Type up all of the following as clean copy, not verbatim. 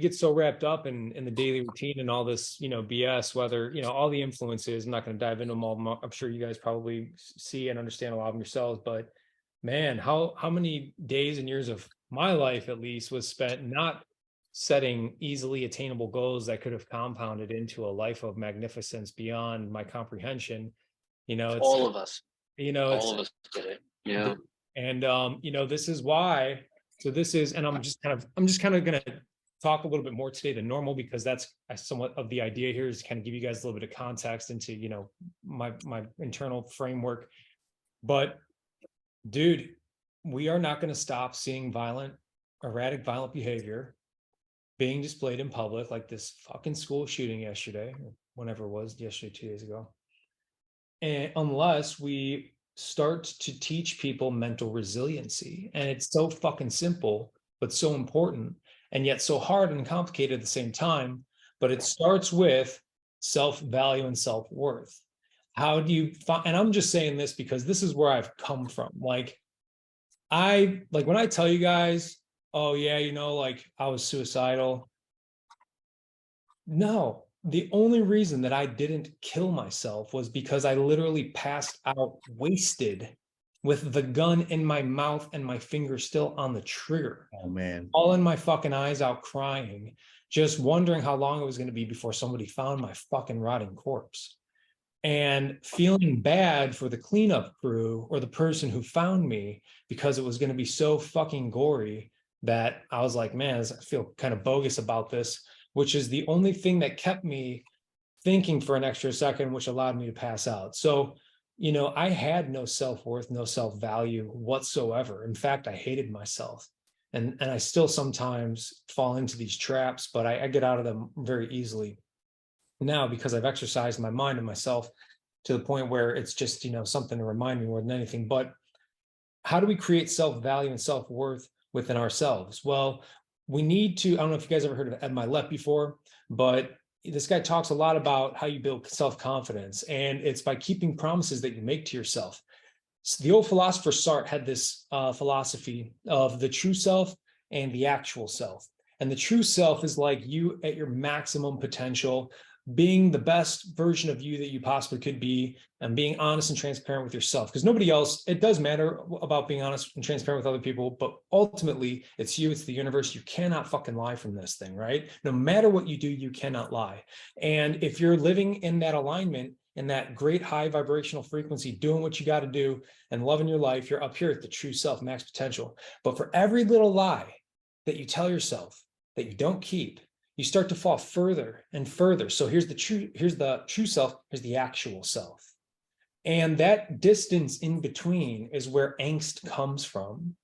get so wrapped up in the daily routine and all this, BS, whether, all the influences. I'm not going to dive into them all. I'm sure you guys probably see and understand a lot of them yourselves, but man, how many days and years of my life at least was spent not setting easily attainable goals that could have compounded into a life of magnificence beyond my comprehension. It's All of us, it's all of us did it. Yeah. and this is why. So this is, and I'm just kind of going to talk a little bit more today than normal, because that's somewhat of the idea here, is kind of give you guys a little bit of context into my internal framework. But dude, we are not going to stop seeing erratic violent behavior being displayed in public, like this fucking school shooting yesterday, or whenever it was, yesterday, 2 days ago. And unless we start to teach people mental resiliency. And it's so fucking simple, but so important, and yet so hard and complicated at the same time. But it starts with self-value and self-worth. How do you find, and I'm just saying this because this is where I've come from. Like when I tell you guys, oh yeah, like I was suicidal. No, the only reason that I didn't kill myself was because I literally passed out wasted with the gun in my mouth and my finger still on the trigger. Oh man. All in my fucking eyes out, crying, just wondering how long it was going to be before somebody found my fucking rotting corpse. And feeling bad for the cleanup crew or the person who found me, because it was going to be so fucking gory that I was like, man, I feel kind of bogus about this, which is the only thing that kept me thinking for an extra second, which allowed me to pass out. So, I had no self-worth, no self-value whatsoever. In fact, I hated myself. And I still sometimes fall into these traps, but I get out of them very easily now, because I've exercised my mind and myself to the point where it's just, something to remind me more than anything. But how do we create self-value and self-worth within ourselves? Well, we need to, I don't know if you guys ever heard of Ed Milet before, but this guy talks a lot about how you build self-confidence, and it's by keeping promises that you make to yourself. So the old philosopher Sartre had this philosophy of the true self and the actual self. And the true self is like you at your maximum potential, being the best version of you that you possibly could be, and being honest and transparent with yourself. Because nobody else, it does matter about being honest and transparent with other people, but ultimately it's you, it's the universe. You cannot fucking lie from this thing, right? No matter what you do, you cannot lie. And if you're living in that alignment, in that great high vibrational frequency, doing what you got to do and loving your life, you're up here at the true self, max potential. But for every little lie that you tell yourself that you don't keep, you start to fall further and further. So here's the true self, here's the actual self. And that distance in between is where angst comes from.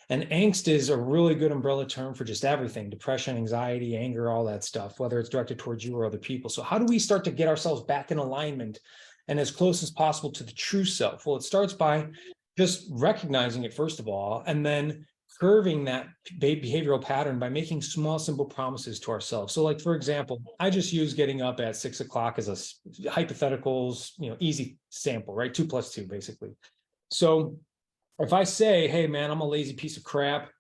And angst is a really good umbrella term for just everything: depression, anxiety, anger, all that stuff, whether it's directed towards you or other people. So how do we start to get ourselves back in alignment and as close as possible to the true self? Well, it starts by just recognizing it, first of all, and then curving that behavioral pattern by making small, simple promises to ourselves. So like, for example, I just use getting up at 6 o'clock as a hypotheticals, easy sample, right? 2 + 2, basically. So if I say, hey man, I'm a lazy piece of crap,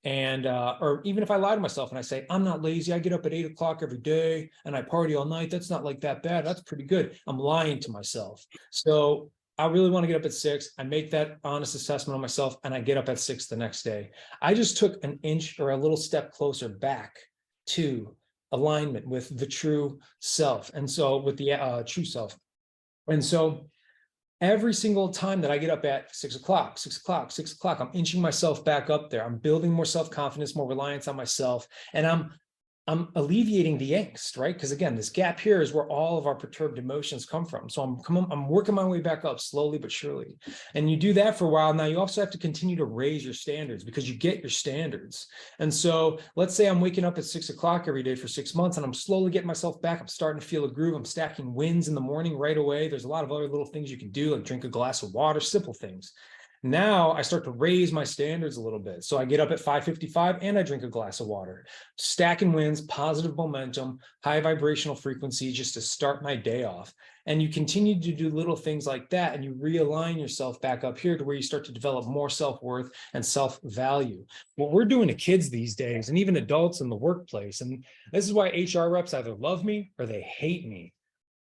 and or even if I lie to myself and I say, I'm not lazy, I get up at 8 o'clock every day and I party all night, that's not like that bad, that's pretty good. I'm lying to myself. So I really want to get up at 6. I make that honest assessment on myself and I get up at 6 the next day. I just took an inch or a little step closer back to alignment with the true self. And so with the true self. And so every single time that I get up at 6 o'clock, 6 o'clock, 6 o'clock, I'm inching myself back up there. I'm building more self-confidence, more reliance on myself, and I'm alleviating the angst, right? Because again, this gap here is where all of our perturbed emotions come from. So I'm working my way back up slowly but surely. And you do that for a while. Now you also have to continue to raise your standards, because you get your standards. And so let's say I'm waking up at 6 o'clock every day for 6 months, and I'm slowly getting myself back. I'm starting to feel a groove. I'm stacking wins in the morning right away. There's a lot of other little things you can do, like drink a glass of water, simple things. Now I start to raise my standards a little bit. So I get up at 5:55 and I drink a glass of water. Stacking wins, positive momentum, high vibrational frequency just to start my day off. And you continue to do little things like that, and you realign yourself back up here to where you start to develop more self-worth and self-value. What we're doing to kids these days, and even adults in the workplace, and this is why HR reps either love me or they hate me,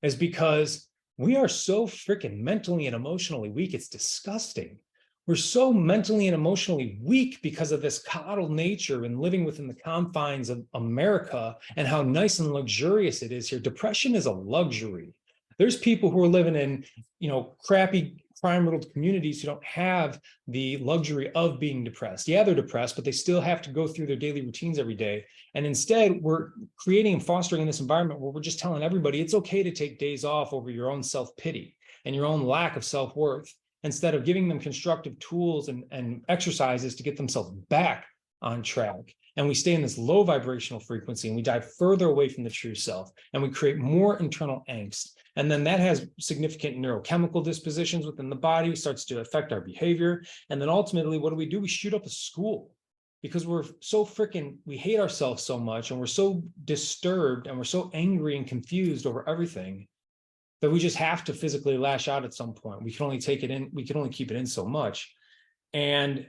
is because we are so freaking mentally and emotionally weak. It's disgusting. We're so mentally and emotionally weak because of this coddled nature and living within the confines of America and how nice and luxurious it is here. Depression is a luxury. There's people who are living in, crappy crime-riddled communities who don't have the luxury of being depressed. Yeah, they're depressed, but they still have to go through their daily routines every day. And instead, we're creating and fostering this environment where we're just telling everybody it's okay to take days off over your own self-pity and your own lack of self-worth, instead of giving them constructive tools and exercises to get themselves back on track. And we stay in this low vibrational frequency and we dive further away from the true self, and we create more internal angst. And then that has significant neurochemical dispositions within the body, starts to affect our behavior. And then ultimately, what do? We shoot up a school because we're so we hate ourselves so much, and we're so disturbed, and we're so angry and confused over everything that we just have to physically lash out at some point. We can only take it in, we can only keep it in so much. And,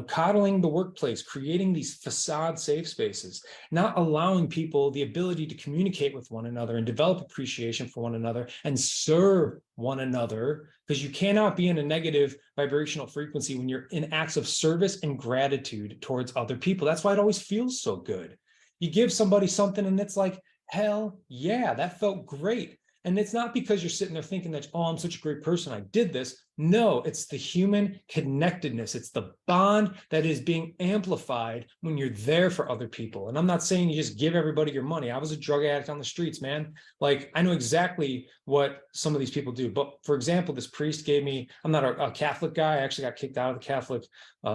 coddling the workplace, creating these facade safe spaces, not allowing people the ability to communicate with one another and develop appreciation for one another and serve one another, because you cannot be in a negative vibrational frequency when you're in acts of service and gratitude towards other people. That's why it always feels so good. You give somebody something and it's like, hell yeah, that felt great. And it's not because you're sitting there thinking that, oh, I'm such a great person, I did this. No, it's the human connectedness. It's the bond that is being amplified when you're there for other people. And I'm not saying you just give everybody your money. I was a drug addict on the streets, man. Like, I know exactly what some of these people do. But for example, this priest gave me, I'm not a Catholic guy. I actually got kicked out of the Catholic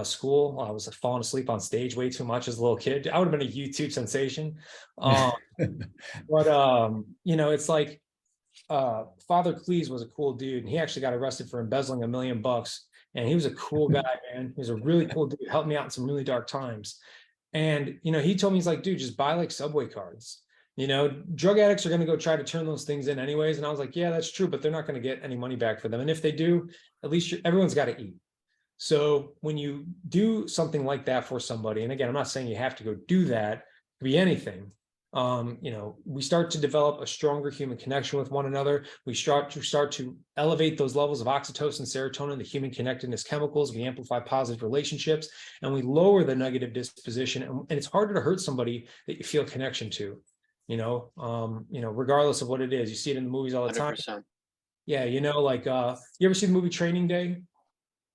school. I was falling asleep on stage way too much as a little kid. I would have been a YouTube sensation. It's like, Father Cleese was a cool dude, and he actually got arrested for embezzling $1 million. And he was a cool guy, man. He was a really cool dude, helped me out in some really dark times. And he told me, he's like, dude, just buy like subway cards. Drug addicts are going to go try to turn those things in anyways. And I was like, yeah, that's true, but they're not going to get any money back for them. And if they do, at least everyone's got to eat. So when you do something like that for somebody, and again, I'm not saying you have to go do that, it could be anything. We start to develop a stronger human connection with one another. We start to elevate those levels of oxytocin, serotonin, the human connectedness chemicals. We amplify positive relationships, and we lower the negative disposition. And it's harder to hurt somebody that you feel connection to, regardless of what it is. You see it in the movies all the time. 100%. Yeah, you ever see the movie Training Day?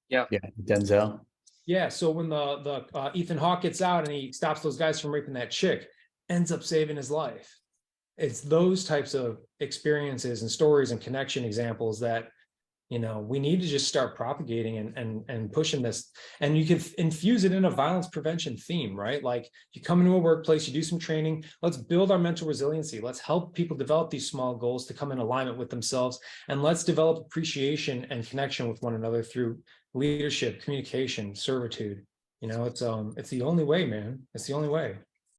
Yeah. Yeah, Denzel. Yeah, so when the Ethan Hawke gets out and he stops those guys from raping that chick, ends up saving his life. It's those types of experiences and stories and connection examples that we need to just start propagating and pushing this. And you can infuse it in a violence prevention theme, right? Like, you come into a workplace, you do some training, let's build our mental resiliency. Let's help people develop these small goals to come in alignment with themselves. And let's develop appreciation and connection with one another through leadership, communication, servitude. It's the only way, man. It's the only way.